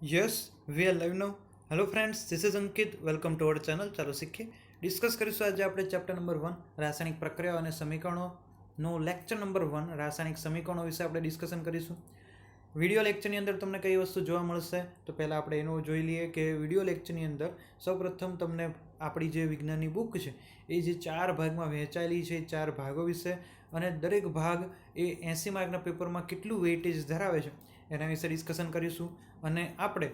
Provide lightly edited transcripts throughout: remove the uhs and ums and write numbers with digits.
Yes, we are live now. Hello friends, this is Ankit. Welcome to our channel. ચાલો શીખીએ. Discuss કરીશું આજે આપણે ચેપ્ટર નંબર 1 રાસાયણિક પ્રક્રિયાઓ અને સમીકરણોનો લેક્ચર નંબર 1 રાસાયણિક સમીકરણો વિશે આપણે ડિસ્કશન કરીશું. વિડીયો લેક્ચરની અંદર તમને કઈ વસ્તુ જોવા મળશે તો પહેલાં આપણે એનું જોઈ લઈએ કે વિડીયો લેક્ચરની અંદર સૌપ્રથમ તમને આપણી જે વિજ્ઞાનની બુક છે એ જે 4 ભાગમાં વહેંચાયેલી છે 4 ભાગો વિશે અને દરેક ભાગ એ 80 માર્કના પેપરમાં કેટલું વેઇટેજ ધરાવે છે એના વિશે ડિસ્કશન કરીશું. અને આપણે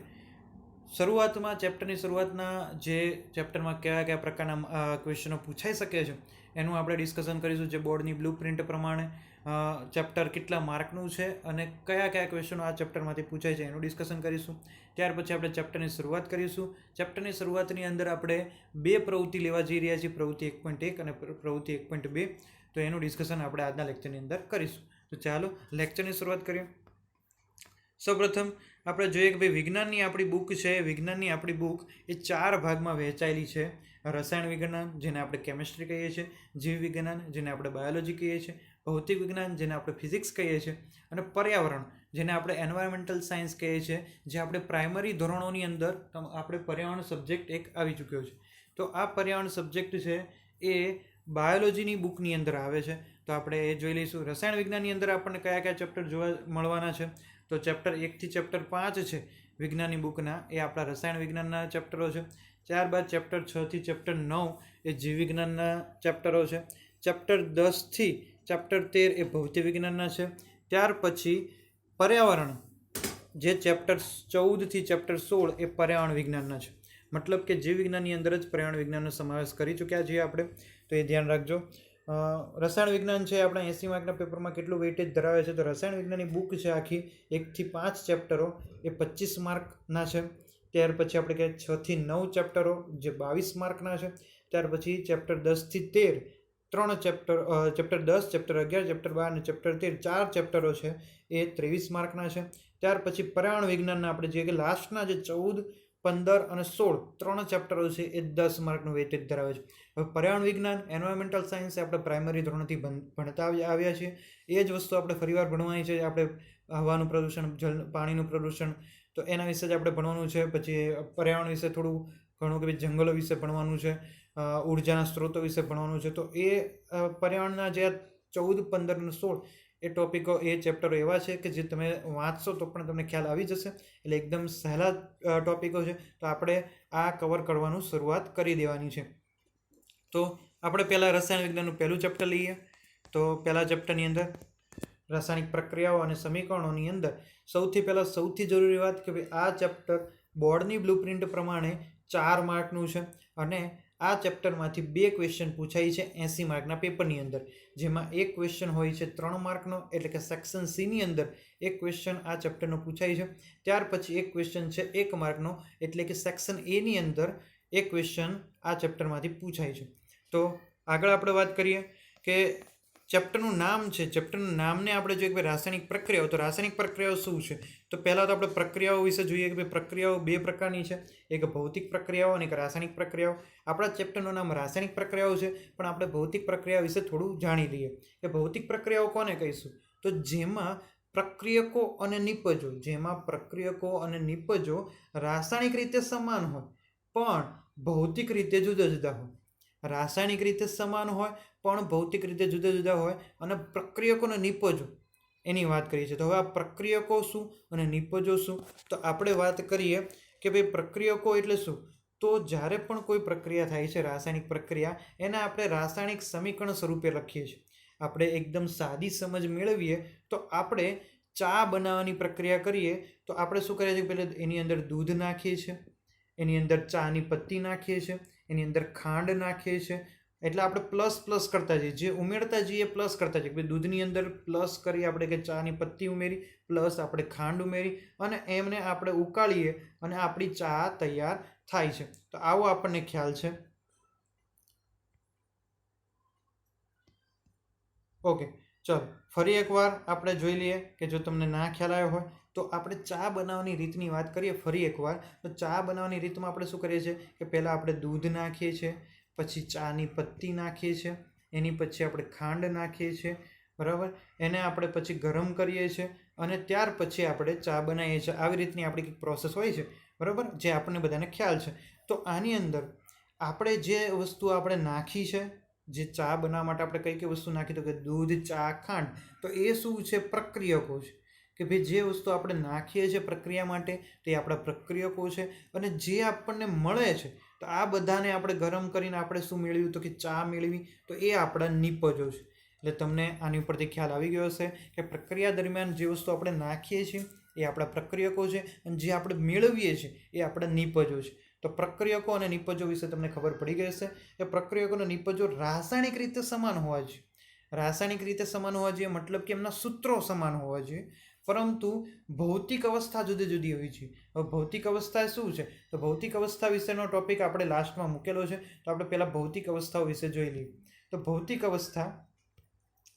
શરૂઆતમાં ચેપ્ટરની શરૂઆતના જે ચેપ્ટરમાં કયા કયા પ્રકારના ક્વેશ્ચનો પૂછાઈ શકે છે એનું આપણે ડિસ્કશન કરીશું. જે બોર્ડની બ્લુ પ્રિન્ટ પ્રમાણે ચેપ્ટર કેટલા માર્કનું છે અને કયા કયા ક્વેશ્ચનો આ ચેપ્ટરમાંથી પૂછાય છે એનું ડિસ્કશન કરીશું. ત્યાર પછી આપણે ચેપ્ટરની શરૂઆત કરીશું. ચેપ્ટરની શરૂઆતની અંદર આપણે 2 પ્રવૃત્તિ લેવા જઈ રહ્યા છીએ, પ્રવૃત્તિ 1.1 અને પ્રવૃત્તિ 1.2. તો એનું ડિસ્કશન આપણે આજના લેક્ચરની અંદર કરીશું. તો ચાલો લેક્ચરની શરૂઆત કરીએ. સૌપ્રથમ આપણે જોઈએ કે ભાઈ વિજ્ઞાનની આપણી બુક છે. વિજ્ઞાનની આપણી બુક એ 4 ભાગમાં વહેંચાયેલી છે. રસાયણ વિજ્ઞાન જેને આપણે કેમિસ્ટ્રી કહીએ છીએ, જીવ વિજ્ઞાન જેને આપણે બાયોલોજી કહીએ છીએ, ભૌતિક વિજ્ઞાન જેને આપણે ફિઝિક્સ કહીએ છીએ અને પર્યાવરણ જેને આપણે એન્વાયરમેન્ટલ સાયન્સ કહીએ છીએ, જે આપણે પ્રાઇમરી ધોરણોની અંદર આપણે પર્યાવરણ સબ્જેક્ટ એક આવી ચૂક્યો છે. તો આ પર્યાવરણ સબ્જેક્ટ છે એ બાયોલોજીની બુકની અંદર આવે છે. તો આપણે એ જોઈ લઈશું. રસાયણ વિજ્ઞાનની અંદર આપણને કયા કયા ચેપ્ટર જોવા મળવાના છે તો ચેપ્ટર 1 થી ચેપ્ટર 5 છે વિજ્ઞાનની બુકના, એ આપણા રસાયણ વિજ્ઞાનના ચેપ્ટરો છે. ત્યારબાદ ચેપ્ટર 6 થી ચેપ્ટર 9 એ જીવ વિજ્ઞાનના ચેપ્ટરો છે. ચેપ્ટર 10 થી ચેપ્ટર 13 એ ભૌતિક વિજ્ઞાનના છે. ત્યાર પછી પર્યાવરણ જે ચેપ્ટર 14 થી ચેપ્ટર 16 એ પર્યાવરણ વિજ્ઞાનના છે. મતલબ કે જીવ વિજ્ઞાનની અંદર જ પર્યાવરણ વિજ્ઞાનનો સમાવેશ કરી ચૂક્યા છીએ આપણે, તો એ ધ્યાન રાખજો. રસાયણ વિજ્ઞાન છે આપણા 80 માર્કના પેપરમાં કેટલું વેઇટેજ ધરાવે છે તો રસાયણ વિજ્ઞાનની બુક છે આખી 1 થી 5 ચેપ્ટરો એ 25 માર્કના છે. ત્યાર પછી આપણે કહે 6 થી 9 ચેપ્ટરો જે 22 માર્કના છે. ત્યાર પછી ચેપ્ટર 10 થી 13 3 ચેપ્ટર, ચેપ્ટર 10, ચેપ્ટર 11, ચેપ્ટર 12 અને ચેપ્ટર 13 4 ચેપ્ટરો છે એ 23 માર્કના છે. ત્યાર પછી પર્યાવરણ વિજ્ઞાનના આપણે જે કે લાસ્ટના જે 14, 15 અને 16 3 ચેપ્ટરો છે એ 10 માર્કનું વેઇટેજ ધરાવે છે. હવે પર્યાવરણ વિજ્ઞાન એન્વાયરમેન્ટલ સાયન્સ આપણે પ્રાઇમરી ધોરણથી ભણતા આવ્યા છીએ. એ જ વસ્તુ આપણે ફરીવાર ભણવાની છે. આપણે હવાનું પ્રદૂષણ, જળ પાણીનું પ્રદૂષણ, તો એના વિશે જ આપણે ભણવાનું છે. પછી પર્યાવરણ વિશે થોડું ઘણું કે ભાઈ જંગલો વિશે ભણવાનું છે, ઉર્જાના સ્ત્રોતો વિશે ભણવાનું છે. તો એ પર્યાવરણના જે 14, 15 અને 16 એ ટોપિકો, એ ચેપ્ટરો એવા છે કે જે તમે વાંચશો તો પણ તમને ખ્યાલ આવી જશે. એટલે એકદમ સહેલા ટોપિકો છે. તો આપણે આ કવર કરવાનું શરૂઆત કરી દેવાની છે. તો આપણે પહેલાં રસાયણ વિજ્ઞાનનું પહેલું ચેપ્ટર લઈએ. તો પહેલા ચેપ્ટરની અંદર રાસાયણિક પ્રક્રિયાઓ અને સમીકરણોની અંદર સૌથી પહેલાં સૌથી જરૂરી વાત કે ભાઈ આ ચેપ્ટર બોર્ડની બ્લુપ્રિન્ટ પ્રમાણે 4 માર્કનું છે અને આ ચેપ્ટરમાંથી 2 ક્વેશ્ચન પૂછાય છે 80 માર્કના પેપરની અંદર, જેમાં એક ક્વેશ્ચન હોય છે 3 માર્કનો એટલે કે સેક્શન સીની અંદર એક ક્વેશ્ચન આ ચેપ્ટરનો પૂછાય છે. ત્યાર પછી એક ક્વેશ્ચન છે 1 માર્કનો એટલે કે સેક્શન એની અંદર એક ક્વેશ્ચન આ ચેપ્ટરમાંથી પૂછાય છે. તો આગળ આપણે વાત કરીએ કે ચેપ્ટરનું નામ છે. ચેપ્ટરનું નામને આપણે જોઈએ કે ભાઈ રાસાયણિક પ્રક્રિયાઓ. તો રાસાયણિક પ્રક્રિયાઓ શું છે તો પહેલાં તો આપણે પ્રક્રિયાઓ વિશે જોઈએ કે ભાઈ પ્રક્રિયાઓ 2 પ્રકારની છે, એક ભૌતિક પ્રક્રિયાઓ અને એક રાસાયણિક પ્રક્રિયાઓ. આપણા ચેપ્ટરનું નામ રાસાયણિક પ્રક્રિયાઓ છે, પણ આપણે ભૌતિક પ્રક્રિયા વિશે થોડું જાણી લઈએ કે ભૌતિક પ્રક્રિયાઓ કોને કહીશું તો જેમાં પ્રક્રિયકો અને નિપજો, જેમાં પ્રક્રિયકો અને નિપજો રાસાયણિક રીતે સમાન હોય પણ ભૌતિક રીતે જુદા જુદા હોય. રાસાયણિક રીતે સમાન હોય પણ ભૌતિક રીતે જુદા જુદા હોય અને પ્રક્રિયકો અને નિપજો એની વાત કરીએ છીએ. તો હવે આ પ્રક્રિયકો શું અને નિપજો શું તો આપણે વાત કરીએ કે ભાઈ પ્રક્રિયકો એટલે શું તો જ્યારે પણ કોઈ પ્રક્રિયા થાય છે રાસાયણિક પ્રક્રિયા, એને આપણે રાસાયણિક સમીકરણ સ્વરૂપે લખીએ છીએ. આપણે એકદમ સાદી સમજ મેળવીએ તો આપણે ચા બનાવવાની પ્રક્રિયા કરીએ તો આપણે શું કરીએ છીએ, પહેલાં એની અંદર દૂધ નાખીએ છીએ, એની અંદર ચાની પત્તી નાખીએ છીએ, એની અંદર ખાંડ નાખીએ છીએ. એટલે આપણે પ્લસ પ્લસ કરતા જઈએ, જે ઉમેરતા જઈએ પ્લસ કરતા જઈએ. દૂધની અંદર પ્લસ કરી આપણે કે ચાની પત્તી ઉમેરી, પ્લસ આપણે ખાંડ ઉમેરી અને એમને આપણે ઉકાળીએ અને આપણી ચા તૈયાર થાય છે. તો આવો આપણને ખ્યાલ છે. ઓકે, ચલો ફરી એકવાર આપણે જોઈ લઈએ કે જો તમને ના ખ્યાલ આવ્યો હોય તો આપણે ચા બનાવવાની રીતની વાત કરીએ ફરી એકવાર. તો ચા બનાવવાની રીતમાં આપણે શું કરીએ છીએ કે પહેલાં આપણે દૂધ નાખીએ છીએ, પછી ચાની પત્તી નાખીએ છીએ, એની પછી આપણે ખાંડ નાખીએ છીએ, બરાબર. એને આપણે પછી ગરમ કરીએ છીએ અને ત્યાર પછી આપણે ચા બનાવીએ છીએ. આવી રીતની આપણી કંઈક પ્રોસેસ હોય છે, બરાબર, જે આપણને બધાને ખ્યાલ છે. તો આની અંદર આપણે જે વસ્તુ આપણે નાખી છે, જે ચા બનાવવા માટે આપણે કઈ કઈ વસ્તુ નાખી, તો કે દૂધ, ચા, ખાંડ. તો એ શું છે? પ્રક્રિયકો છે. કે ભાઈ જે વસ્તુ આપણે નાખીએ છીએ પ્રક્રિયા માટે તે આપણા પ્રક્રિયકો છે. અને જે આપણને મળે છે, તો આ બધાને આપણે ગરમ કરીને આપણે શું મેળવ્યું? તો કે ચા મેળવી. તો એ આપણા નિપજો છે. એટલે તમને આની ઉપરથી ખ્યાલ આવી ગયો હશે કે પ્રક્રિયા દરમિયાન જે વસ્તુ આપણે નાખીએ છીએ એ આપણા પ્રક્રિયકો છે, અને જે આપણે મેળવીએ છીએ એ આપણા નિપજો છે. તો પ્રક્રિયકો અને નિપજો વિશે તમને ખબર પડી ગઈ હશે કે પ્રક્રિયકો અને નિપજો રાસાયણિક રીતે સમાન હોવા જોઈએ. રાસાયણિક રીતે સમાન હોવા જોઈએ મતલબ કે એમના સૂત્રો સમાન હોવા જોઈએ, પરંતુ ભૌતિક અવસ્થા જુદી જુદી હોવી જોઈએ. હવે ભૌતિક અવસ્થા શું છે? તો ભૌતિક અવસ્થા વિશેનો ટોપિક આપણે લાસ્ટમાં મૂકેલો છે. તો આપણે પહેલાં ભૌતિક અવસ્થાઓ વિશે જોઈ લઈએ. તો ભૌતિક અવસ્થા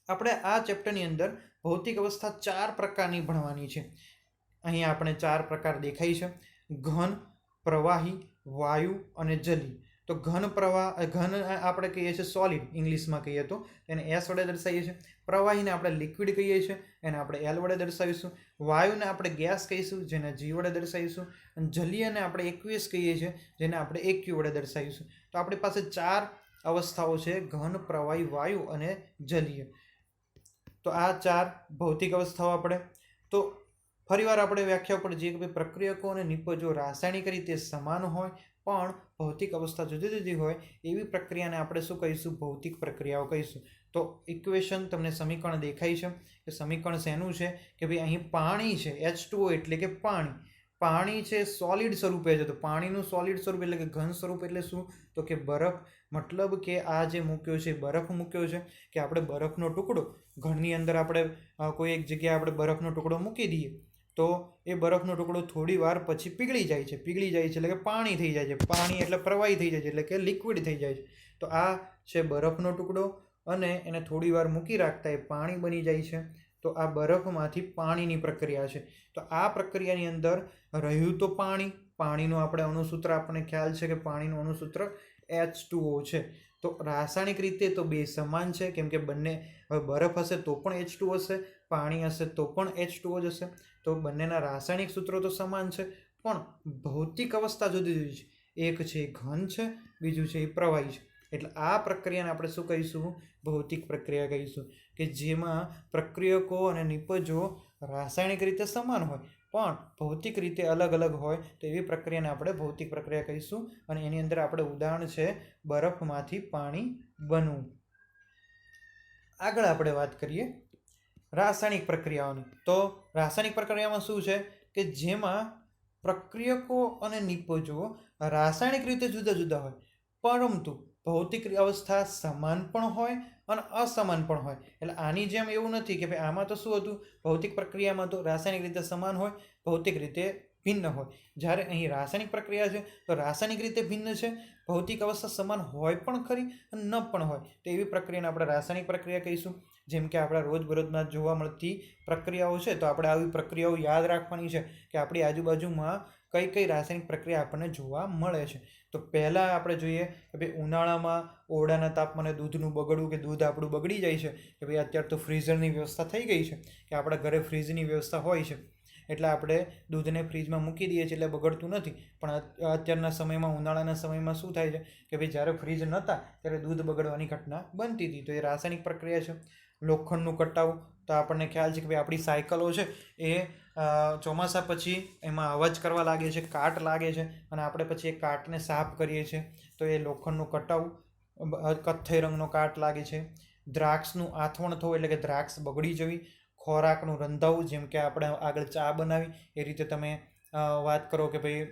આપણે આ ચેપ્ટરની અંદર ભૌતિક અવસ્થા 4 પ્રકારની ભણવાની છે. અહીંયા આપણે 4 પ્રકાર દેખાય છે: ઘન, પ્રવાહી, વાયુ અને જલી. તો ઘન આપણે કહીએ છીએ સોલિડ, ઇંગ્લિશમાં કહીએ તો એને એસ વડે દર્શાવીએ છીએ. પ્રવાહીને આપણે લિક્વિડ કહીએ છીએ, એને આપણે એલ વડે દર્શાવીશું. વાયુને આપણે ગેસ કહીશું, જેને જી વડે દર્શાવીશું. અને જલીયને આપણે એક્વિયસ કહીએ છીએ, જેને આપણે એક્યુ વડે દર્શાવીશું. તો આપણી પાસે 4 અવસ્થાઓ છે: ઘન, પ્રવાહી, વાયુ અને જલીય. તો આ 4 ભૌતિક અવસ્થાઓ આપણે તો ફરીવાર આપણે વ્યાખ્યા ઉપર જઈએ કે પ્રક્રિયકો અને નિપજો રાસાયણિક રીતે સમાન હોય પણ ભૌતિક અવસ્થા જુદી જુદી હોય એવી પ્રક્રિયાને આપણે શું કહીશું? ભૌતિક પ્રક્રિયાઓ કહીશું. તો ઇક્વેશન તમને સમીકરણ દેખાય છે કે સમીકરણ શેનું છે? કે ભાઈ અહીં પાણી છે, H2O એટલે કે પાણી. પાણી છે સોલિડ સ્વરૂપે છે. તો પાણીનું સોલિડ સ્વરૂપ એટલે કે ઘન સ્વરૂપ એટલે શું? તો કે બરફ. મતલબ કે આ જે મૂક્યો છે બરફ મૂક્યો છે, કે આપણે બરફનો ટુકડો ઘરની અંદર આપણે કોઈ એક જગ્યાએ આપણે બરફનો ટુકડો મૂકી દઈએ તો એ બરફનો ટુકડો થોડી વાર પછી પીગળી જાય છે. પીગળી જાય છે એટલે કે પાણી થઈ જાય છે. પાણી એટલે પ્રવાહી થઈ જાય છે, એટલે કે લિક્વિડ થઈ જાય છે. તો આ છે બરફનો ટુકડો, અને એને થોડી વાર મૂકી રાખતા એ પાણી બની જાય છે. તો આ બરફમાંથી પાણીની પ્રક્રિયા છે. તો આ પ્રક્રિયાની અંદર રહ્યું તો પાણી. પાણીનું આપણે અણુસૂત્ર આપણને ખ્યાલ છે કે પાણીનું અણુસૂત્ર H2O છે. તો રાસાયણિક રીતે તો બે સમાન છે, કેમ કે બંને, હવે બરફ હશે તો પણ H2O હશે, પાણી હશે તો પણ H2O જ હશે. તો બંનેના રાસાયણિક સૂત્રો તો સમાન છે, પણ ભૌતિક અવસ્થા જુદી જુદી છે. એક છે ઘન છે, બીજું છે એ પ્રવાહી છે. એટલે આ પ્રક્રિયાને આપણે શું કહીશું? ભૌતિક પ્રક્રિયા કહીશું, કે જેમાં પ્રક્રિયકો અને નિપજો રાસાયણિક રીતે સમાન હોય પણ ભૌતિક રીતે અલગ અલગ હોય. તો એવી પ્રક્રિયાને આપણે ભૌતિક પ્રક્રિયા કહીશું. અને એની અંદર આપણે ઉદાહરણ છે બરફમાંથી પાણી બનવું. આગળ આપણે વાત કરીએ રાસાયણિક પ્રક્રિયાઓની. તો રાસાયણિક પ્રક્રિયામાં શું છે? કે જેમાં પ્રક્રિયકો અને નિપજો રાસાયણિક રીતે જુદા જુદા હોય, પરંતુ ભૌતિક અવસ્થા સમાન પણ હોય અને અસમાન પણ હોય. એટલે આની જેમ એવું નથી કે ભાઈ આમાં તો શું હતું? ભૌતિક પ્રક્રિયામાં તો રાસાયણિક રીતે સમાન હોય, ભૌતિક રીતે ભિન્ન હોય. જ્યારે અહીં રાસાયણિક પ્રક્રિયા છે તો રાસાયણિક રીતે ભિન્ન છે, ભૌતિક અવસ્થા સમાન હોય પણ ખરી અને ન પણ હોય. તો એવી પ્રક્રિયાને આપણે રાસાયણિક પ્રક્રિયા કહીશું. જેમ કે આપણા રોજબરોજમાં જોવા મળતી પ્રક્રિયાઓ છે, તો આપણે આવી પ્રક્રિયાઓ યાદ રાખવાની છે કે આપણી આજુબાજુમાં કઈ કઈ રાસાયણિક પ્રક્રિયા આપણને જોવા મળે છે. તો પહેલાં આપણે જોઈએ કે ભાઈ ઉનાળામાં ઓરડાના તાપમાને દૂધનું બગડવું, કે દૂધ આપણું બગડી જાય છે, કે ભાઈ અત્યારે તો ફ્રીઝરની વ્યવસ્થા થઈ ગઈ છે, કે આપણા ઘરે ફ્રીજની વ્યવસ્થા હોય છે, એટલે આપણે દૂધને ફ્રીજમાં મૂકી દઈએ છીએ એટલે બગડતું નથી. પણ અત્યારના સમયમાં, ઉનાળાના સમયમાં શું થાય છે કે ભાઈ જ્યારે ફ્રીજ નહોતા ત્યારે દૂધ બગડવાની ઘટના બનતી હતી. તો એ રાસાયણિક પ્રક્રિયા છે. લોખંડનું કટાવ, તો આપણને ખ્યાલ છે કે ભાઈ આપણી સાયકલો છે એ ચોમાસા પછી એમાં અવાજ કરવા લાગે છે, કાટ લાગે છે, અને આપણે પછી એ કાટને સાફ કરીએ છીએ તો એ લોખંડનું કટાવ, કથ્થઈ રંગનો કાટ લાગે છે. દ્રાક્ષનું આથવણ થવું એટલે કે દ્રાક્ષ બગડી જવી. ખોરાકનું રંધાવું, જેમ કે આપણે આગળ ચા બનાવી એ રીતે તમે વાત કરો કે ભાઈ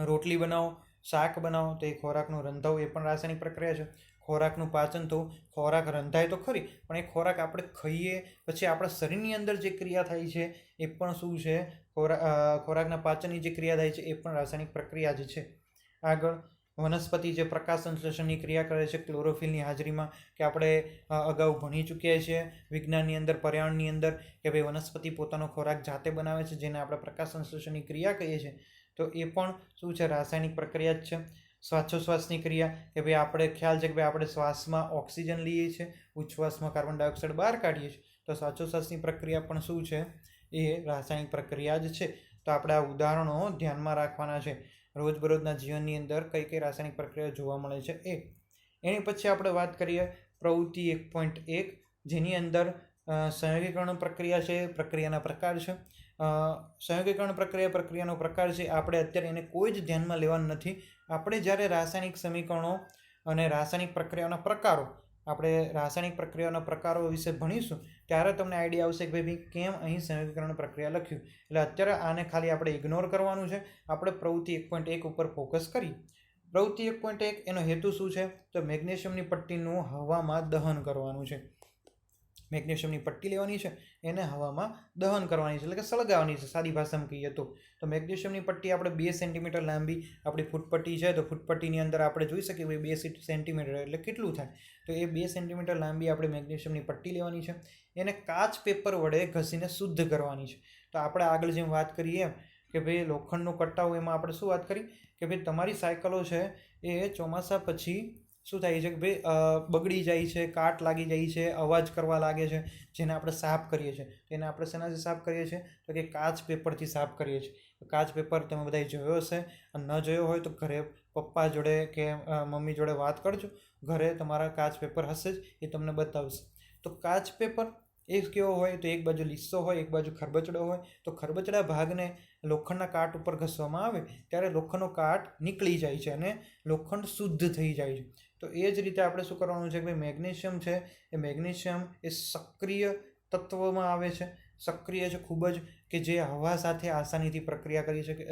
રોટલી બનાવો, શાક બનાવો, તો એ ખોરાકનું રંધાવું એ પણ રાસાયણિક પ્રક્રિયા છે. ખોરાકનું પાચન થવું, ખોરાક રંધાય તો ખરી પણ એ ખોરાક આપણે ખાઈએ પછી આપણા શરીરની અંદર જે ક્રિયા થાય છે એ પણ શું છે? ખોરાકના પાચનની જે ક્રિયા થાય છે એ પણ રાસાયણિક પ્રક્રિયા જ છે. આગળ વનસ્પતિ જે પ્રકાશ સંશ્લેષણની ક્રિયા કરે છે ક્લોરોફિલની હાજરીમાં, કે આપણે અગાઉ ભણી ચૂક્યા છીએ વિજ્ઞાનની અંદર, પર્યાવરણની અંદર, કે ભાઈ વનસ્પતિ પોતાનો ખોરાક જાતે બનાવે છે, જેને આપણે પ્રકાશ સંશ્લેષણની ક્રિયા કહીએ છીએ. તો એ પણ શું છે? રાસાયણિક પ્રક્રિયા જ છે. શ્વાસોશ્વાસની ક્રિયા, કે ભાઈ આપણે ખ્યાલ છે કે ભાઈ આપણે શ્વાસમાં ઓક્સિજન લઈએ છીએ, ઉચ્છ્વાસમાં કાર્બન ડાયોક્સાઇડ બહાર કાઢીએ છીએ. તો શ્વાસોશ્વાસની પ્રક્રિયા પણ શું છે? એ રાસાયણિક પ્રક્રિયા જ છે. તો આપણે આ ઉદાહરણો ધ્યાનમાં રાખવાના છે. રોજબરોજના જીવનની અંદર કઈ કઈ રાસાયણિક પ્રક્રિયા જોવા મળે છે એની પછી આપણે વાત કરીએ પ્રવૃત્તિ 1.1, જેની અંદર સંયોગીકરણ પ્રક્રિયા છે, પ્રક્રિયાના પ્રકાર છે. સંયોગીકરણ પ્રક્રિયાનો પ્રકાર છે. આપણે અત્યારે એને કોઈ જ ધ્યાનમાં લેવાનું નથી. આપણે જ્યારે રાસાયણિક સમીકરણો અને રાસાયણિક પ્રક્રિયાઓના પ્રકારો વિશે ભણીશું ત્યારે તમને આઈડિયા આવશે કે ભાઈ કેમ અહીં સંયોગીકરણ પ્રક્રિયા લખ્યું. એટલે અત્યારે આને ખાલી આપણે ઇગ્નોર કરવાનું છે. આપણે પ્રવૃત્તિ 1.1 ઉપર ફોકસ કરીએ. પ્રવૃત્તિ 1.1 એનો હેતુ શું છે? તો મેગ્નેશિયમની પટ્ટીનું હવામાં દહન કરવાનું છે. મેગ્નેશિયમની પટ્ટી લેવાની છે, એને હવામાં દહન કરવાની છે, એટલે કે સળગાવવાની છે. સાદી ભાષામાં કહીએ તો મેગ્નેશિયમની પટ્ટી આપણે 2 સેન્ટીમીટર લાંબી આપણી ફૂટપટ્ટી છે. તો ફૂટપટ્ટીની અંદર આપણે જોઈ શકીએ ભાઈ 2 સેન્ટીમીટર એટલે કેટલું થાય. તો એ 2 સેન્ટીમીટર લાંબી આપણે મેગ્નેશિયમની પટ્ટી લેવાની છે. એને કાચ પેપર વડે ઘસીને શુદ્ધ કરવાની છે. તો આપણે આગળ જેમ વાત કરીએ કે ભાઈ લોખંડનું કટ્ટાવું, એમાં આપણે શું વાત કરી કે ભાઈ તમારી સાયકલો છે એ ચોમાસા પછી શું થાય છે કે ભાઈ બગડી જાય છે, કાટ લાગી જાય છે, અવાજ કરવા લાગે છે, જેને આપણે સાફ કરીએ છીએ. એને આપણે શેનાથી સાફ કરીએ છીએ? તો કે કાચ પેપરથી સાફ કરીએ છીએ. કાચ પેપર તમે બધાએ જોયો હશે, અને ન જોયો હોય તો ઘરે પપ્પા જોડે કે મમ્મી જોડે વાત કરજો. ઘરે તમારા કાચ પેપર હશે જ, એ તમને બતાવશે. તો કાચ પેપર એ કેવો હોય? તો એક બાજુ લીસો હોય, એક બાજુ ખરબચડો હોય. તો ખરબચડા ભાગને લોખંડના કાટ ઉપર ઘસવામાં આવે ત્યારે લોખંડનો કાટ નીકળી જાય છે અને લોખંડ શુદ્ધ થઈ જાય છે. તો એ જ રીતે આપણે શું કરવાનું છે કે ભાઈ મેગ્નેશિયમ છે, એ મેગ્નેશિયમ એ સક્રિય તત્વમાં આવે છે. સક્રિય છે ખૂબ જ, કે જે હવા સાથે આસાનીથી પ્રક્રિયા કરી શકે.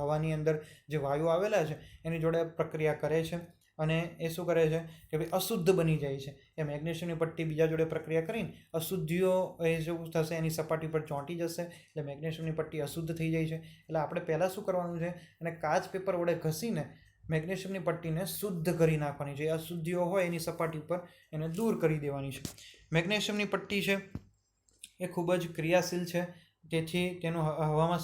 હવાની અંદર જે વાયુ આવેલા છે એની જોડે પ્રક્રિયા કરે છે, અને એ શું કરે છે કે ભાઈ અશુદ્ધ બની જાય છે. એ મેગ્નેશિયમની પટ્ટી બીજા જોડે પ્રક્રિયા કરીને અશુદ્ધિઓ એ શું થશે, એની સપાટી પર ચોંટી જશે, એટલે મેગ્નેશિયમની પટ્ટી અશુદ્ધ થઈ જાય છે. એટલે આપણે પહેલાં શું કરવાનું છે, અને કાચ પેપર વડે ઘસીને મેગ્નેશિયમની પટ્ટીને શુદ્ધ કરી નાખવાની છે. અશુદ્ધિઓ હોય એની સપાટી પર એને દૂર કરી દેવાની છે. મેગ્નેશિયમની પટ્ટી છે એ ખૂબ જ ક્રિયાશીલ છે, તેથી તેનું હવામાં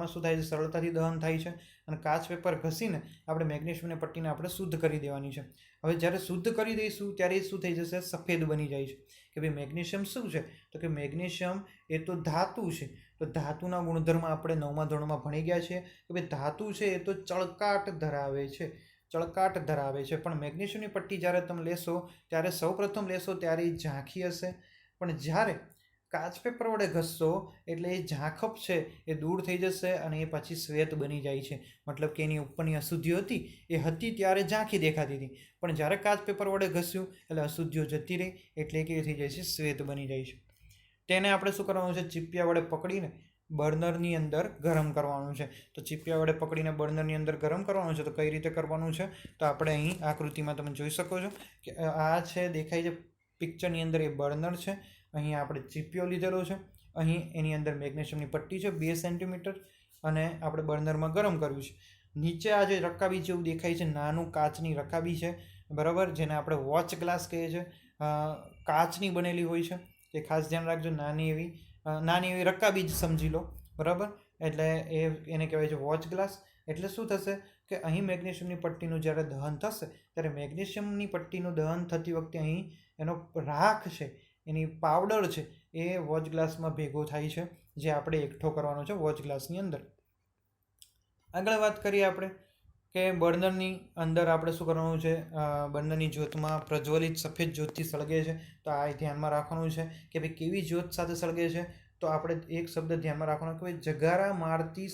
શું થાય છે, સરળતાથી દહન થાય છે. અને કાચ પેપર ઘસીને આપણે મેગ્નેશિયમની પટ્ટીને આપણે શુદ્ધ કરી દેવાની છે. હવે જ્યારે શુદ્ધ કરી દઈશું ત્યારે શું થઈ જશે? સફેદ બની જાય છે. કે ભાઈ મેગ્નેશિયમ શું છે? તો કે મેગ્નેશિયમ એ તો ધાતુ છે. તો ધાતુના ગુણધર્મ આપણે 9મા ધોરણમાં ભણી ગયા છીએ કે ભાઈ ધાતુ છે એ તો ચળકાટ ધરાવે છે. પણ મેગ્નેશિયમની પટ્ટી જ્યારે તમે લેશો ત્યારે સૌપ્રથમ લેશો ત્યારે એ ઝાંખી હશે, પણ જ્યારે કાચ પેપર વડે ઘસશો એટલે એ ઝાંખપ છે એ દૂર થઈ જશે અને એ પછી શ્વેત બની જાય છે. મતલબ કે એની ઉપરની અશુદ્ધિઓ હતી ત્યારે ઝાંખી દેખાતી હતી, પણ જ્યારે કાચ પેપર વડે ઘસ્યું એટલે અશુદ્ધિઓ જતી રહી, એટલે કેવી થઈ જાય છે? શ્વેત બની જાય છે. તેને આપણે શું કરવાનું છે? ચીપિયા વડે પકડીને બર્નરની અંદર ગરમ કરવાનું છે. તો ચીપિયા વડે પકડીને બર્નરની અંદર ગરમ કરવાનું છે. તો કઈ રીતે કરવાનું છે? તો આપણે અહીં આકૃતિમાં તમે જોઈ શકો છો કે આ છે, દેખાય છે પિક્ચરની અંદર, એ બર્નર છે. અહીં આપણે ચીપિયો લીધેલો છે. અહીં એની અંદર મેગ્નેશિયમની પટ્ટી છે 2 સેન્ટીમીટર, અને આપણે બર્નરમાં ગરમ કર્યું છે. નીચે આ જે રકાબી જેવું દેખાય છે, નાનું કાચની રકાબી છે, બરાબર, જેને આપણે વોચ ગ્લાસ કહીએ છીએ. કાચની બનેલી હોય છે, એ ખાસ ધ્યાન રાખજો. નાની એવી રકાબી જ સમજી લો, બરાબર. એટલે એને કહેવાય છે વોચ ગ્લાસ. એટલે શું થશે કે અહીં મેગ્નેશિયમની પટ્ટીનું જ્યારે દહન થશે ત્યારે મેગ્નેશિયમની પટ્ટીનું દહન થતી વખતે અહીં એનો રાખ છે, એની પાવડર છે, એ વોચ ગ્લાસમાં ભેગો થાય છે, જે આપણે એકઠો કરવાનો છે વોચ ગ્લાસની અંદર. આગળ વાત કરીએ આપણે કે બર્નરની અંદર આપણે શું કરવાનું છે? બર્નરની જ્યોતમાં પ્રજ્વલિત સફેદ જ્યોતથી સળગે છે. તો આ ધ્યાનમાં રાખવાનું છે કે ભાઈ કેવી જ્યોત સાથે સળગે છે? તો આપણે એક શબ્દ ધ્યાનમાં રાખવાનો કે ભાઈ જગારા મારતી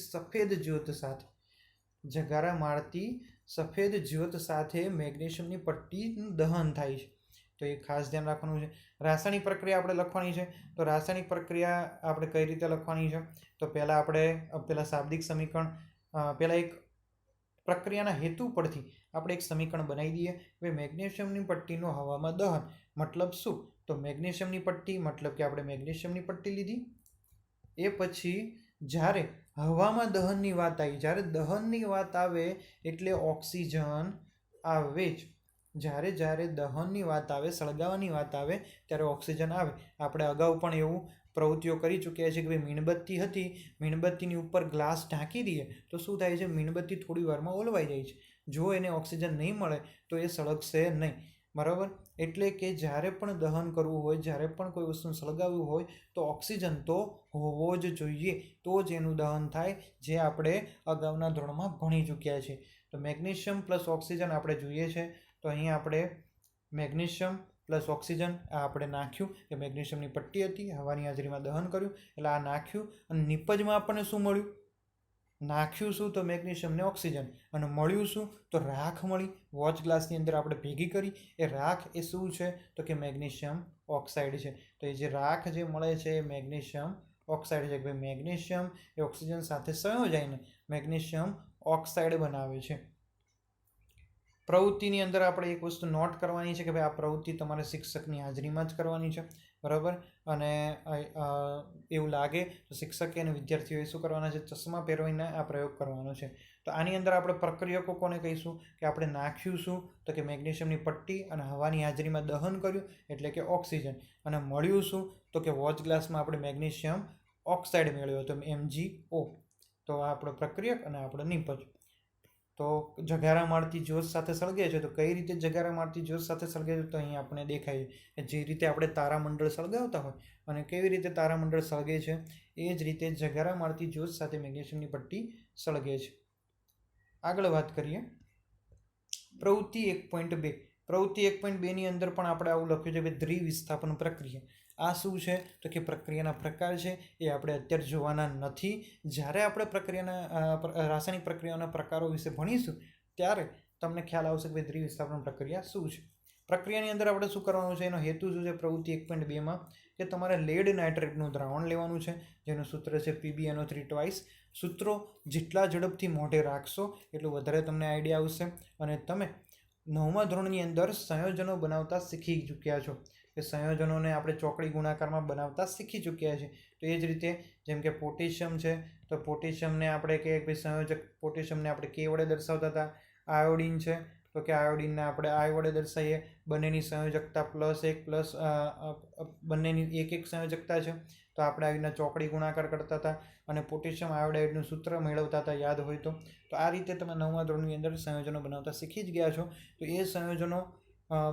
સફેદ જ્યોત સાથે મેગ્નેશિયમની પટ્ટીનું દહન થાય છે. તો એ ખાસ ધ્યાન રાખવાનું છે. રાસાયણિક પ્રક્રિયા આપણે લખવાની છે. તો રાસાયણિક પ્રક્રિયા આપણે કઈ રીતે લખવાની છે? તો પહેલાં શાબ્દિક સમીકરણ, પહેલાં એક પ્રક્રિયાના હેતુ પરથી આપણે એક સમીકરણ બનાવી દઈએ. હવે મેગ્નેશિયમની પટ્ટીનું હવામાં દહન મતલબ શું? તો મેગ્નેશિયમની પટ્ટી મતલબ કે આપણે મેગ્નેશિયમની પટ્ટી લીધી, એ પછી જ્યારે હવામાં દહનની વાત આવી, જ્યારે દહનની વાત આવે એટલે ઓક્સિજન આવે જ. જ્યારે દહનની વાત આવે, સળગાવવાની વાત આવે ત્યારે ઓક્સિજન આવે. આપણે અગાઉ પણ એવું પ્રવૃત્તિઓ કરી ચૂક્યા છે કે ભાઈ મીણબત્તી હતી, મીણબત્તીની ઉપર ગ્લાસ ઢાંકી દઈએ તો શું થાય છે? મીણબત્તી થોડી વારમાં ઓલવાઈ જાય છે. જો એને ઓક્સિજન નહીં મળે તો એ સળગશે નહીં. બરાબર. એટલે કે જ્યારે પણ દહન કરવું હોય, જ્યારે પણ કોઈ વસ્તુ સળગાવવું હોય તો ઓક્સિજન તો હોવો જ જોઈએ, તો જ એનું દહન થાય, જે આપણે અગાઉના ધોરણમાં ભણી ચૂક્યા છીએ. તો મેગ્નેશિયમ પ્લસ ઓક્સિજન આપણે જોઈએ છે. તો અહીંયા આપણે મેગ્નેશિયમ પ્લસ ઓક્સિજન આ આપણે નાખ્યું કે મેગ્નેશિયમની પટ્ટી હતી, હવાની હાજરીમાં દહન કર્યું એટલે આ નાખ્યું. અને નિપજમાં આપણને શું મળ્યું? નાખ્યું શું? તો મેગ્નેશિયમ ને ઓક્સિજન. અને મળ્યું શું? તો રાખ મળી. વોચ ગ્લાસની અંદર આપણે ભેગી કરી. એ રાખ એ શું છે? તો કે મેગ્નેશિયમ ઓક્સાઇડ છે. તો એ જે રાખ જે મળે છે એ મેગ્નેશિયમ ઓક્સાઇડ છે. ભાઈ મેગ્નેશિયમ એ ઓક્સિજન સાથે સંયોજાઈને મેગ્નેશિયમ ઓક્સાઇડ બનાવે છે. પ્રવૃત્તિની અંદર આપણે એક વસ્તુ નોટ કરવાની છે કે ભાઈ આ પ્રવૃત્તિ તમારે શિક્ષકની હાજરીમાં જ કરવાની છે, બરાબર. અને એવું લાગે તો શિક્ષકે અને વિદ્યાર્થીઓએ શું કરવાના છે? ચશ્મા પહેરવીને આ પ્રયોગ કરવાનો છે. તો આની અંદર આપણે પ્રક્રિયકો કોને કહીશું? કે આપણે નાખ્યું શું? તો કે મેગ્નેશિયમની પટ્ટી અને હવાની હાજરીમાં દહન કર્યું એટલે કે ઓક્સિજન. અને મળ્યું શું? તો કે વોચ ગ્લાસમાં આપણે મેગ્નેશિયમ ઓક્સાઇડ મેળવ્યો તો MgO. તો આ આપણો પ્રક્રિયક અને આપણો નિપજ. તો જગારા મારતી જ્યોત સાથે સળગે છે. તો કઈ રીતે જગારા મારતી જ્યોત સાથે સળગે છે? તો અહીં આપણે દેખાય છે જે રીતે આપણે તારામંડળ સળગાવતા હોય અને કેવી રીતે તારામંડળ સળગે છે એ જ રીતે જગારા મારતી જ્યોત સાથે મેગ્નેશિયમની પટ્ટી સળગે છે. આગળ વાત કરીએ પ્રવૃત્તિ 1.2. પ્રવૃત્તિ 1.2ની અંદર પણ આપણે આવું લખ્યું છે કે દ્વિવિસ્થાપન પ્રક્રિયા. આ શું છે? તો કે પ્રક્રિયાના પ્રકાર છે એ આપણે અત્યારે જોવાના નથી. જ્યારે આપણે રાસાયણિક પ્રક્રિયાઓના પ્રકારો વિશે ભણીશું ત્યારે તમને ખ્યાલ આવશે કે દ્વિવિસ્થાપન પ્રક્રિયા શું છે. પ્રક્રિયાની અંદર આપણે શું કરવાનું છે? એનો હેતુ શું છે? પ્રવૃત્તિ 1.2માં કે તમારે લેડ નાઇટ્રેટનું દ્રાવણ લેવાનું છે, જેનું સૂત્ર છે PbNO3 ટ્વાઇસ. સૂત્રો જેટલા ઝડપથી મોઢે રાખશો એટલું વધારે તમને આઈડિયા આવશે. અને તમે 9મા ધોરણની અંદર સંયોજનો બનાવતા શીખી ચૂક્યા છો કે સંયોજનોને આપણે ચોકડી ગુણાકારમાં બનાવતા શીખી ચૂક્યા છીએ. તો એ જ રીતે જેમ કે પોટેશિયમ છે તો પોટેશિયમને આપણે કે ભાઈ સંયોજક પોટેશિયમને આપણે કે વડે દર્શાવતા હતા. આયોડિન છે તો કે આયોડિનને આપણે આય વડે દર્શાવીએ. બંનેની સંયોજકતા +1 બંનેની એક સંયોજકતા છે તો આપણે આવીને ચોકડી ગુણાકાર કરતા હતા અને પોટેશિયમ આયોડાઇડનું સૂત્ર મેળવતા હતા, યાદ હોય તો. તો આ રીતે તમે 9મા ધોરણની અંદર સંયોજનો બનાવતા શીખી જ ગયા છો. તો એ સંયોજનો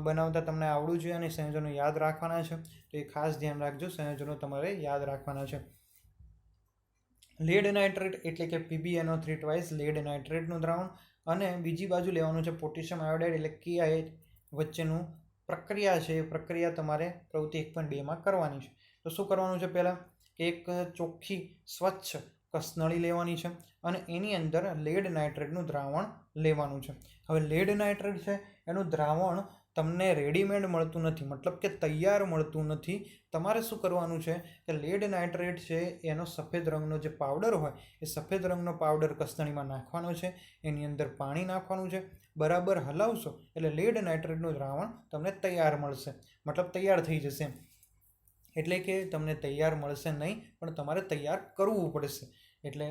બનાવતા તમને આવડવું જોઈએ અને સંયોજનો યાદ રાખવાના છે. તો એ ખાસ ધ્યાન રાખજો, સંયોજનો તમારે યાદ રાખવાના છે. લેડ નાઇટ્રેટ એટલે કે PbNO3 ટ્વાઇસ લેડ નાઇટ્રેટનું દ્રાવણ અને બીજી બાજુ લેવાનું છે પોટેશિયમ આયોડાઇડ એટલે KI વચ્ચેનું પ્રક્રિયા છે. એ પ્રક્રિયા તમારે પ્રવૃત્તિ 1.2માં કરવાની છે. તો શું કરવાનું છે? પહેલાં એક ચોખ્ખી સ્વચ્છ કસનળી લેવાની છે અને એની અંદર લેડ નાઇટ્રેટનું દ્રાવણ લેવાનું છે. હવે લેડ નાઇટ્રેટ છે એનું દ્રાવણ તમને રેડીમેડ મળતું નથી, મતલબ કે તૈયાર મળતું નથી. તમારે શું કરવાનું છે કે લેડ નાઇટ્રેટ છે એનો સફેદ રંગનો જે પાવડર હોય એ સફેદ રંગનો પાવડર કસનળીમાં નાખવાનો છે. એની અંદર પાણી નાખવાનું છે. બરાબર હલાવશો એટલે લેડ નાઇટ્રેટનું દ્રાવણ તમને તૈયાર મળશે, મતલબ તૈયાર થઈ જશે. એટલે કે તમને તૈયાર મળશે નહીં પણ તમારે તૈયાર કરવું પડશે. એટલે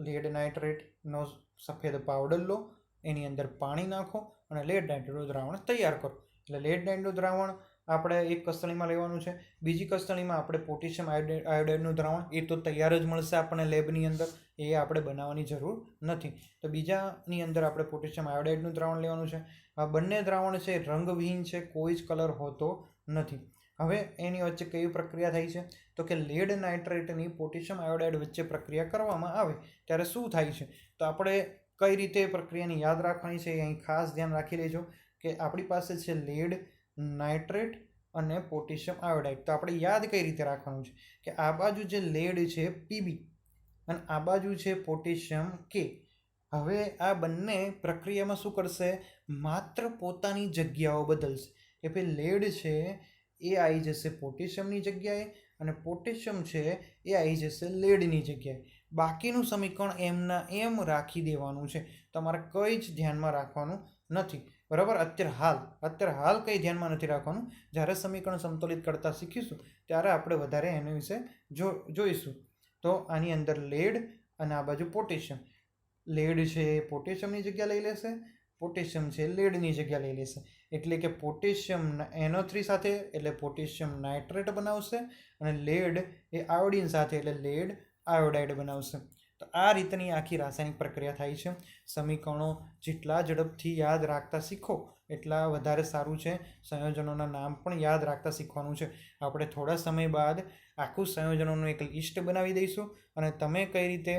લેડ નાઇટ્રેટનો સફેદ પાવડર લો, એની અંદર પાણી નાખો અને લેડ નાઇટ્રેટનું દ્રાવણ તૈયાર કરો. એટલે લેડ નાઇટ્રેટનું દ્રાવણ આપણે એક કસનળીમાં લેવાનું છે. બીજી કસનળીમાં આપણે પોટેશિયમ આયોડાઇડનું દ્રાવણ એ તો તૈયાર જ મળશે આપણને લેબની અંદર, એ આપણે બનાવવાની જરૂર નથી. તો બીજાની અંદર આપણે પોટેશિયમ આયોડાઇડનું દ્રાવણ લેવાનું છે. આ બંને દ્રાવણ છે રંગવિહીન છે, કોઈ જ કલર હોતો નથી. હવે એની વચ્ચે કઈ પ્રક્રિયા થાય છે? તો કે લેડ નાઇટ્રેટની પોટેશિયમ આયોડાઇડ વચ્ચે પ્રક્રિયા કરવામાં આવે ત્યારે શું થાય છે? તો આપણે કઈ રીતે પ્રક્રિયાને યાદ રાખવાની છે એ અહીં ખાસ ધ્યાન રાખી લેજો કે આપણી પાસે છે લેડ નાઇટ્રેટ અને પોટેશિયમ આયોડાઇડ. તો આપણે યાદ કઈ રીતે રાખવાનું છે કે આ બાજુ જે લેડ છે Pb અને આ બાજુ છે પોટેશિયમ K. હવે આ બંને પ્રક્રિયામાં શું કરશે? માત્ર પોતાની જગ્યાઓ બદલશે. કે ભાઈ લેડ છે એ આવી જશે પોટેશિયમની જગ્યાએ અને પોટેશિયમ છે એ આવી જશે લેડની જગ્યાએ. બાકીનું સમીકરણ એમના એમ રાખી દેવાનું છે. તમારે કંઈ જ ધ્યાનમાં રાખવાનું નથી, બરાબર. અત્યારે હાલ કંઈ ધ્યાનમાં નથી રાખવાનું. જ્યારે સમીકરણ સમતોલિત કરતાં શીખીશું ત્યારે આપણે વધારે એના વિશે જોઈશું. તો આની અંદર લેડ અને આ બાજુ પોટેશિયમ. લેડ છે એ પોટેશિયમની જગ્યા લઈ લેશે, પોટેશિયમ છે લેડની જગ્યા લઈ લેશે. એટલે કે પોટેશિયમ NO3 સાથે એટલે પોટેશિયમ નાઇટ્રેટ બનાવશે અને લેડ એ આયોડિન સાથે એટલે લેડ આયોડાઇડ બનાવશે. તો આ રીતની આખી રાસાયણિક પ્રક્રિયા થાય છે. સમીકરણો જેટલા ઝડપથી યાદ રાખતા શીખો એટલા વધારે સારું છે. સંયોજનોના નામ પણ યાદ રાખતા શીખવાનું છે. આપણે થોડા સમય બાદ આખું સંયોજનોનું એક લિસ્ટ બનાવી દઈશું અને તમે કઈ રીતે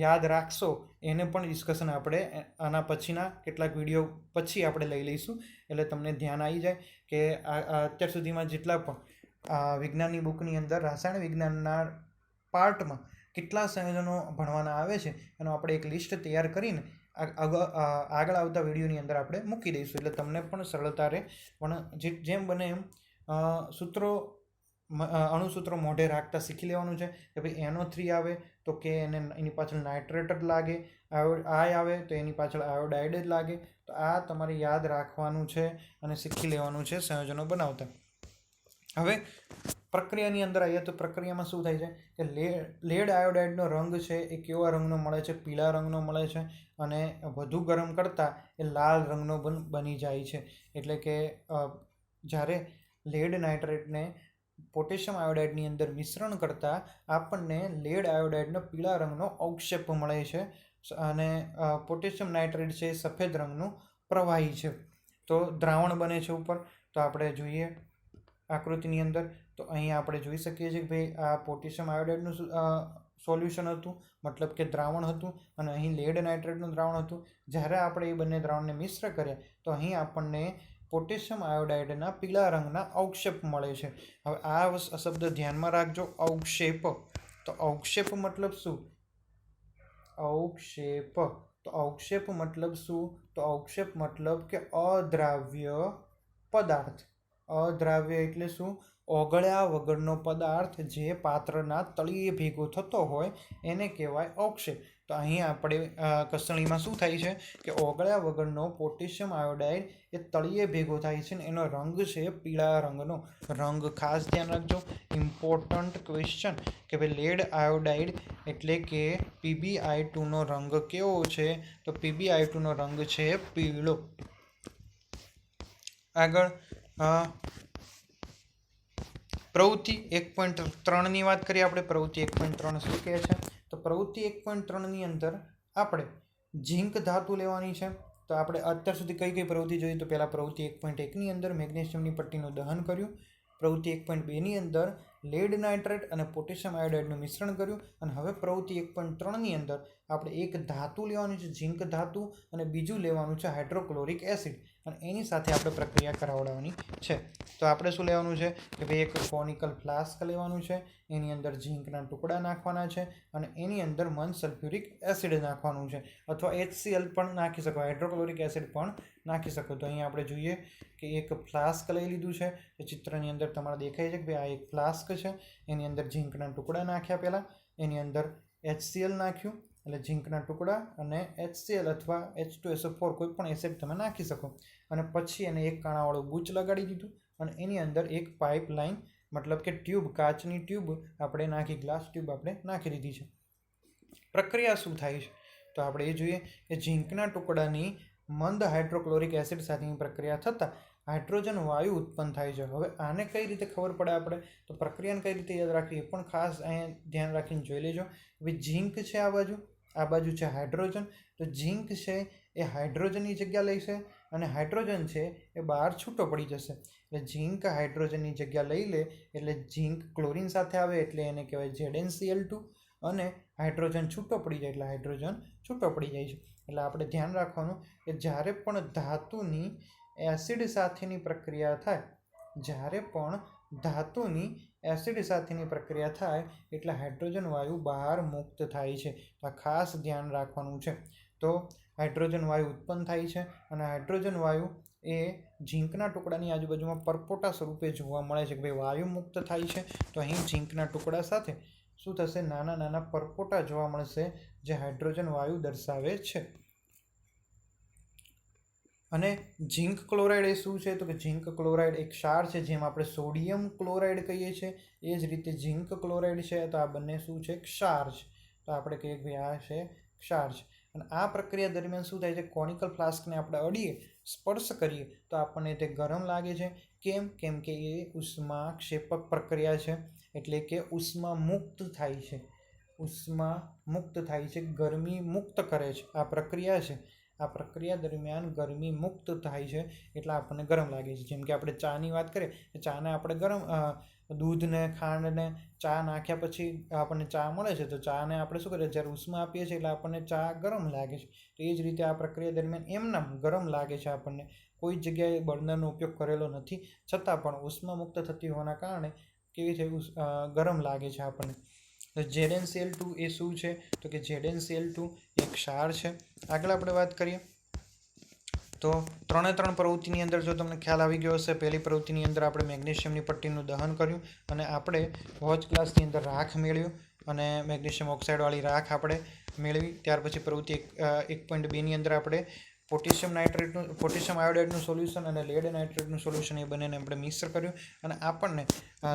યાદ રાખશો એને પણ ડિસ્કશન આપણે આના પછીના કેટલાક વિડીયો પછી આપણે લઈ લઈશું. એટલે તમને ધ્યાન આવી જાય કે અત્યાર સુધીમાં જેટલા પણ વિજ્ઞાનની બુકની અંદર રાસાયણ વિજ્ઞાનના પાર્ટમાં કેટલા સંયોજનો ભણવાના આવે છે એનો આપણે એક લિસ્ટ તૈયાર કરીને આગળ આવતા વિડીયોની અંદર આપણે મૂકી દઈશું. એટલે તમને પણ સરળતા રહે. પણ જેમ બને એમ અણુસૂત્રો મોઢે રાખતા શીખી લેવાનું છે કે ભાઈ NO3 આવે તો કે એની પાછળ નાઇટ્રેટ જ લાગે, આય આવે તો એની પાછળ આયોડાઇડ જ લાગે. તો આ તમારે યાદ રાખવાનું છે અને શીખી લેવાનું છે સંયોજનો બનાવતા. હવે પ્રક્રિયાની અંદર આવીએ તો પ્રક્રિયામાં શું થાય છે કે લેડ આયોડાઇડનો રંગ છે એ કેવા રંગનો મળે છે? પીળા રંગનો મળે છે અને વધુ ગરમ કરતાં એ લાલ રંગનો બની જાય છે. એટલે કે જ્યારે લેડ નાઇટ્રેટને પોટેશિયમ આયોડાઇડની અંદર મિશ્રણ કરતાં આપણને લેડ આયોડાઇડનો પીળા રંગનો અવક્ષેપ મળે છે અને પોટેશિયમ નાઇટ્રેટ છે એ સફેદ રંગનું પ્રવાહી છે. તો દ્રાવણ બને છે ઉપર. તો આપણે જોઈએ આકૃતિની અંદર તો અહીં આપણે જોઈ શકીએ છીએ કે ભાઈ આ પોટેશિયમ આયોડાઇડનું સોલ્યુશન હતું, મતલબ કે દ્રાવણ હતું, અને અહીં લેડ નાઇટ્રેટનું દ્રાવણ હતું. જ્યારે આપણે એ બંને દ્રાવણને મિશ્ર કર્યા તો અહીં આપણને પોટેશિયમ આયોડાઇડના પીળા રંગના અવક્ષેપ મળે છે. હવે આ શબ્દ ધ્યાનમાં રાખજો, અવક્ષેપ. તો અવક્ષેપ મતલબ શું? અવક્ષેપ. તો અવક્ષેપ મતલબ શું? તો અવક્ષેપ મતલબ કે અદ્રાવ્ય પદાર્થ. અદ્રાવ્ય એટલે શું? ઓગળ્યા વગરનો પદાર્થ જે પાત્રના તળિયે ભેગો થતો હોય એને કહેવાય અવક્ષેપ. તો અહીં આપણે કસણીમાં શું થાય છે કે ઓગળ્યા વગરનો પોટેશિયમ આયોડાઇડ એ તળિયે ભેગો થાય છે ને એનો રંગ છે પીળા રંગનો રંગ. ખાસ ધ્યાન રાખજો, ઇમ્પોર્ટન્ટ ક્વેશ્ચન કે ભાઈ લેડ આયોડાઇડ એટલે કે PbI2નો રંગ કેવો છે? તો PbI2નો રંગ છે પીળો. આગળ પ્રવૃત્તિ 1.3ની વાત કરીએ આપણે. પ્રવૃત્તિ 1.3 શું કહે છે? તો પ્રવૃત્તિ 1.3ની અંદર આપણે ઝીંક ધાતુ લેવાની છે. તો આપણે અત્યાર સુધી કઈ કઈ પ્રવૃત્તિ જોઈ? તો પહેલાં પ્રવૃત્તિ 1.1ની અંદર મેગ્નેશિયમની પટ્ટીનું દહન કર્યું. પ્રવૃત્તિ 1.2ની અંદર લેડ નાઇટ્રેટ અને પોટેશિયમ આયોડાઇડનું મિશ્રણ કર્યું. અને હવે પ્રવૃત્તિ 1.3ની અંદર આપણે એક ધાતુ લેવાનું છે, ઝીંક ધાતુ, અને બીજું લેવાનું છે હાઇડ્રોક્લોરિક એસિડ, અને એની સાથે આપણે પ્રક્રિયા કરાવડાવવાની છે. તો આપણે શું લેવાનું છે કે ભાઈ એક કોનિકલ ફ્લાસ્ક લેવાનું છે, એની અંદર ઝીંકના ટુકડા નાખવાના છે અને એની અંદર મન સલ્ફ્યુરિક એસિડ નાખવાનું છે, અથવા HCl પણ નાખી શકો, હાઇડ્રોક્લોરિક એસિડ પણ નાખી શકો. તો અહીં આપણે જોઈએ કે એક ફ્લાસ્ક લઈ લીધું છે. એ ચિત્રની અંદર તમારે દેખાય છે કે ભાઈ આ એક ફ્લાસ્ક છે. એની અંદર ઝીંકના ટુકડા નાખ્યા પહેલાં, એની અંદર HCl નાખ્યું એટલે ઝીંકના ટુકડા અને HCl અથવા H2SO4 કોઈ પણ એસિડ તમે નાખી શકો. અને પછી એને એક કાણાવાળું બૂચ લગાડી દીધું અને એની અંદર એક પાઇપ લાઇન મતલબ કે ટ્યુબ, કાચની ટ્યુબ આપણે નાખી, ગ્લાસ ટ્યુબ આપણે નાખી દીધી છે. પ્રક્રિયા શું થાય છે? તો આપણે એ જોઈએ કે ઝીંકના ટુકડાની મંદ હાઇડ્રોક્લોરિક એસિડ સાથેની પ્રક્રિયા થતાં હાઇડ્રોજન વાયુ ઉત્પન્ન થાય છે. હવે આને કઈ રીતે ખબર પડે આપણે? તો પ્રક્રિયાને કઈ રીતે યાદ રાખવી એ પણ ખાસ અહીંયા ધ્યાન રાખીને જોઈ લેજો. હવે ઝીંક છે આ બાજુ છે હાઇડ્રોજન. તો ઝીંક છે એ હાઇડ્રોજનની જગ્યા લેશે અને હાઇડ્રોજન છે એ બહાર છૂટો પડી જશે. એટલે ઝીંક હાઇડ્રોજનની જગ્યા લઈ લે એટલે ઝીંક ક્લોરિન સાથે આવે એટલે એને કહેવાય ZnCl2, અને હાઇડ્રોજન છૂટો પડી જાય એટલે હાઇડ્રોજન છૂટો પડી જાય છે. એટલે આપણે ધ્યાન રાખવાનું કે જ્યારે પણ ધાતુની એસિડ સાથેની પ્રક્રિયા થાય, એટલે હાઇડ્રોજન વાયુ બહાર મુક્ત થાય છે. આ ખાસ ધ્યાન રાખવાનું છે. તો હાઇડ્રોજન વાયુ ઉત્પન્ન થાય છે અને હાઇડ્રોજન વાયુ એ ઝીંકના ટુકડાની આજુબાજુમાં પરપોટા સ્વરૂપે જોવા મળે છે કે ભાઈ વાયુ મુક્ત થાય છે. તો અહીં ઝીંકના ટુકડા સાથે શું થશે? નાના નાના પરપોટા જોવા મળશે જે હાઇડ્રોજન વાયુ દર્શાવે છે. અને ઝીંક ક્લોરાઇડ એ શું છે? તો કે ઝીંક ક્લોરાઇડ એક ક્ષાર છે, જેમ આપણે સોડિયમ ક્લોરાઇડ કહીએ છીએ એ જ રીતે ઝીંક ક્લોરાઇડ છે. તો આ બંને શું છે? ક્ષાર છે. તો આપણે કહીએ કે ભાઈ આ છે ક્ષાર છે. અને આ પ્રક્રિયા દરમિયાન શું થાય છે? કોનિકલ ફ્લાસ્કને આપણે અડીએ, સ્પર્શ કરીએ તો આપણને તે ગરમ લાગે છે. કેમ કે એ ઉષ્માક્ષેપક પ્રક્રિયા છે, એટલે કે ઉષ્મા મુક્ત થાય છે. ઉષ્મા મુક્ત થાય છે, ગરમી મુક્ત કરે છે. આ પ્રક્રિયા છે, આ પ્રક્રિયા દરમિયાન ગરમી મુક્ત થાય છે એટલે આપણને ગરમ લાગે છે. જેમ કે આપણે ચાની વાત કરીએ, ચાને આપણે ગરમ દૂધને ખાંડને ચા નાખ્યા પછી આપણને ચા મળે છે, તો ચાને આપણે શું કરીએ, જ્યારે ઉષ્મા આપીએ છીએ એટલે આપણને ચા ગરમ લાગે છે. તો એ જ રીતે આ પ્રક્રિયા દરમિયાન એમનામ ગરમ લાગે છે આપણને. કોઈ જગ્યાએ બળનરનો ઉપયોગ કરેલો નથી, છતાં પણ ઉષ્મા મુક્ત થતી હોવાના કારણે કેવી થઈ ગરમ લાગે છે આપણને. તો ZnCl2 એ શું છે, તો કે ZnCl2 એક ક્ષાર છે. આગળ આપણે વાત કરીએ તો 3 પ્રવૃત્તિની અંદર જો તમને ખ્યાલ આવી ગયો હશે, પહેલી પ્રવૃત્તિની અંદર આપણે મેગ્નેશિયમની પટ્ટીનું દહન કર્યું અને આપણે વોચ ગ્લાસની અંદર રાખ મેળવ્યું અને મેગ્નેશિયમ ઓક્સાઇડવાળી રાખ આપણે મેળવી. ત્યાર પછી પ્રવૃત્તિ 1.2ની અંદર આપણે પોટેશિયમ આયોડાઇડનું સોલ્યુશન અને લેડ નાઇટ્રેટનું સોલ્યુશન એ બંનેને આપણે મિક્સર કર્યું અને આપણને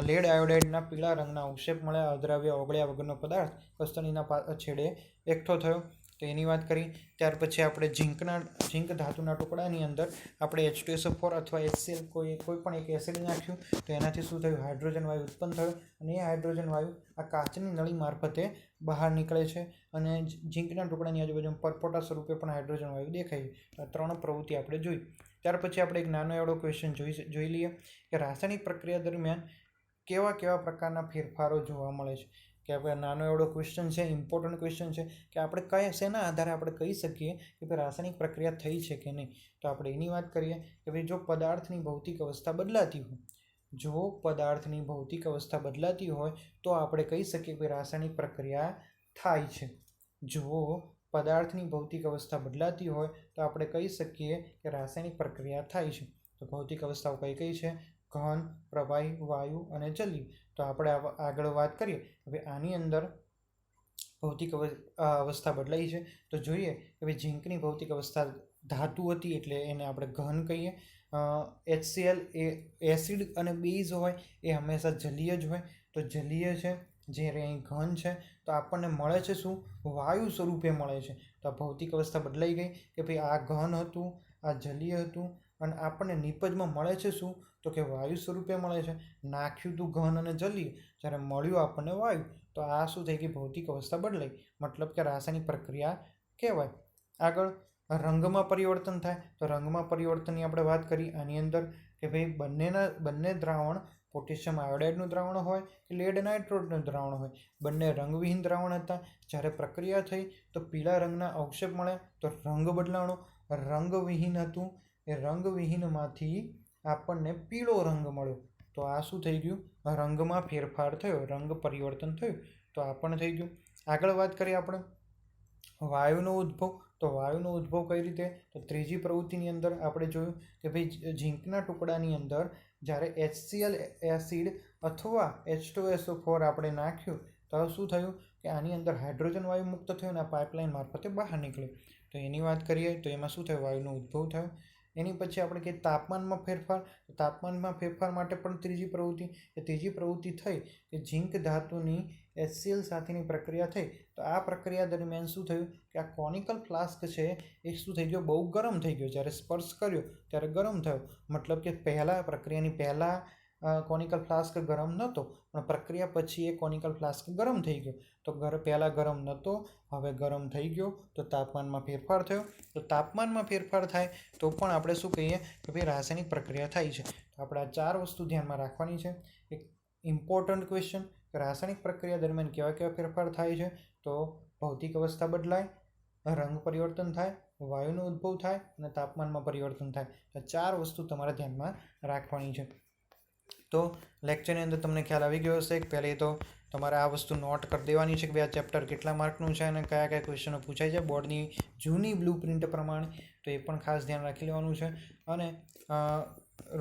લેડ આયોડાઇડના પીળા રંગના અવક્ષેપ મળ્યા. અદ્રાવ્ય ઓગળ્યા વગરનો પદાર્થ કસ્તરીના છેડે એકઠો થયો, તો એની વાત કરી. ત્યાર પછી આપણે ઝીંક ધાતુના ટુકડાની અંદર આપણે H2SO4 અથવા HCl કોઈ પણ એક એસિડ નાખ્યું, તો એનાથી શું થયું, હાઇડ્રોજન વાયુ ઉત્પન્ન થયો અને એ હાઇડ્રોજન વાયુ આ કાચની નળી મારફતે બહાર નીકળે છે અને ઝીંકના ટુકડાની આજુબાજુ પરપોટા સ્વરૂપે પણ હાઇડ્રોજન વાયુ દેખાય છે. આ 3 પ્રવૃત્તિ આપણે જોઈ. ત્યાર પછી આપણે એક નાનો એવડો ક્વેશ્ચન જોઈ લઈએ કે રાસાયણિક પ્રક્રિયા દરમિયાન કેવા પ્રકારના ફેરફારો જોવા મળે છે. કે આપણે નાનો એવડો ક્વેશ્ચન છે, ઇમ્પોર્ટન્ટ ક્વેશ્ચન છે કે આપણે શેના આધારે આપણે કહી શકીએ કે ભાઈ રાસાયણિક પ્રક્રિયા થઈ છે કે નહીં. તો આપણે એની વાત કરીએ કે ભાઈ જો પદાર્થની ભૌતિક અવસ્થા બદલાતી હોય તો આપણે કહી શકીએ કે રાસાયણિક પ્રક્રિયા થાય છે. જો પદાર્થની ભૌતિક અવસ્થા બદલાતી હોય તો આપણે કહી શકીએ કે રાસાયણિક પ્રક્રિયા થાય છે. તો ભૌતિક અવસ્થાઓ કઈ છે, ઘન, પ્રવાહી, વાયુ અને જલીય. તો આપણે આગળ વાત કરીએ હવે આની અંદર ભૌતિક અવસ્થા બદલાઈ છે તો જોઈએ કે ભાઈ ઝીંકની ભૌતિક અવસ્થા ધાતુ હતી એટલે એને આપણે ઘન કહીએ. HCl એ એસિડ અને બેઝ હોય એ હંમેશા જલીય જ હોય, તો જલીય છે. જ્યારે અહીં ઘન છે તો આપણને મળે છે શું, વાયુ સ્વરૂપે મળે છે. તો આ ભૌતિક અવસ્થા બદલાઈ ગઈ કે ભાઈ આ ઘન હતું, આ જલીય હતું અને આપણને નિપજમાં મળે છે શું, તો કે વાયુ સ્વરૂપે મળે છે. નાખ્યું હતું ઘન અને જલીય, જ્યારે મળ્યું આપણને વાયુ, તો આ શું થઈ ગઈ, ભૌતિક અવસ્થા બદલાઈ, મતલબ કે રાસાયણિક પ્રક્રિયા કહેવાય. આગળ રંગમાં પરિવર્તન થાય, તો રંગમાં પરિવર્તનની આપણે વાત કરી આની અંદર કે ભાઈ બંને દ્રાવણ પોટેશિયમ આયોડાઇડનું દ્રાવણ હોય કે લેડ નાઇટ્રેટનું દ્રાવણ હોય, બંને રંગવિહીન દ્રાવણ હતા. જ્યારે પ્રક્રિયા થઈ તો પીળા રંગના અવક્ષેપ મળ્યા તો રંગ બદલાણો. રંગવિહીન હતું એ રંગવિહીનમાંથી આપણને પીળો રંગ મળ્યો, તો આ શું થઈ ગયું, રંગમાં ફેરફાર થયો, રંગ પરિવર્તન થયું, તો આ પણ થઈ ગયું. આગળ વાત કરીએ આપણે વાયુનો ઉદ્ભવ, તો વાયુનો ઉદ્ભવ કઈ રીતે, તો ત્રીજી પ્રવૃત્તિની અંદર આપણે જોયું કે ભાઈ ઝીંકના ટુકડાની અંદર જ્યારે HCl એસિડ અથવા H2SO4 આપણે નાખ્યું તો શું થયું કે આની અંદર હાઇડ્રોજન વાયુ મુક્ત થયું અને પાઇપલાઇન મારફતે બહાર નીકળ્યું. તો એની વાત કરીએ તો એમાં શું થયું, વાયુનો ઉદ્ભવ થયો. એની પછી આપણે કે તાપમાનમાં ફેરફાર, તાપમાનમાં ફેરફાર માટે પણ ત્રીજી પ્રવૃત્તિ થઈ કે ઝીંક ધાતુની HCl સાથેની પ્રક્રિયા થઈ. તો આ પ્રક્રિયા દરમિયાન શું થયું કે આ કોનિકલ ફ્લાસ્ક છે એ શું થઈ ગયો, બહુ ગરમ થઈ ગયો. જ્યારે સ્પર્શ કર્યો ત્યારે ગરમ થયો, મતલબ કે પ્રક્રિયાની પહેલાં કોનિકલ ફ્લાસ્ક ગરમ નહોતો પણ પ્રક્રિયા પછી એ કોનિકલ ફ્લાસ્ક ગરમ થઈ ગયો. તો પહેલાં ગરમ નહોતો, હવે ગરમ થઈ ગયો, તો તાપમાનમાં ફેરફાર થયો. તો તાપમાનમાં ફેરફાર થાય તો પણ આપણે શું કહીએ કે ભાઈ રાસાયણિક પ્રક્રિયા થાય છે. તો આપણે આ 4 વસ્તુ ધ્યાનમાં રાખવાની છે. એક ઇમ્પોર્ટન્ટ ક્વેશ્ચન, રાસાયણિક પ્રક્રિયા દરમિયાન કેવા ફેરફાર થાય છે, તો ભૌતિક અવસ્થા બદલાય, રંગ પરિવર્તન થાય, વાયુનો ઉદ્ભવ થાય અને તાપમાનમાં પરિવર્તન થાય. તો 4 વસ્તુ તમારે ધ્યાનમાં રાખવાની છે. તો લેક્ચરની અંદર તમને ખ્યાલ આવી ગયો હશે કે પહેલે તો તમારે આ વસ્તુ નોટ કરી દેવાની છે કે ભાઈ આ ચેપ્ટર કેટલા માર્કનું છે અને કયા ક્વેશ્ચનો પૂછાય છે બોર્ડની જૂની બ્લુ પ્રિન્ટ પ્રમાણે. તો એ પણ ખાસ ધ્યાન રાખી લેવાનું છે. અને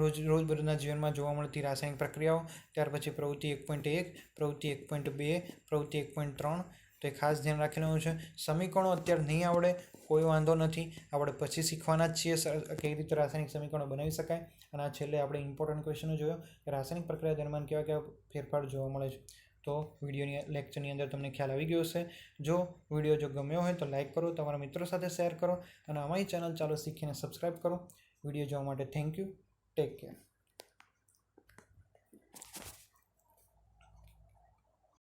રોજબરોજના જીવનમાં જોવા મળતી રાસાયણિક પ્રક્રિયાઓ, ત્યાર પછી પ્રવૃત્તિ 1.1, પ્રવૃત્તિ 1.2, પ્રવૃત્તિ 1.3, તો એ ખાસ ધ્યાન રાખી લેવાનું છે. સમીકરણો અત્યારે નહીં આવડે કોઈ વાંધો નથી, આપણે પછી શીખવાના જ છીએ કઈ રીતે રાસાયણિક સમીકરણો બનાવી શકાય. અને આ છેલ્લે આપણે ઇમ્પોર્ટન્ટ ક્વેશ્ચનો જોયો કે રાસાયણિક પ્રક્રિયા દરમિયાન કેવા ફેરફાર જોવા મળે છે. તો લેક્ચરની અંદર તમને ખ્યાલ આવી ગયો હશે. જો વિડીયો ગમ્યો હોય તો લાઇક કરો, તમારા મિત્રો સાથે શેર કરો અને અમારી ચેનલ ચાલો શીખીને સબસ્ક્રાઈબ કરો. વિડીયો જોવા માટે થેન્ક યુ. Take care.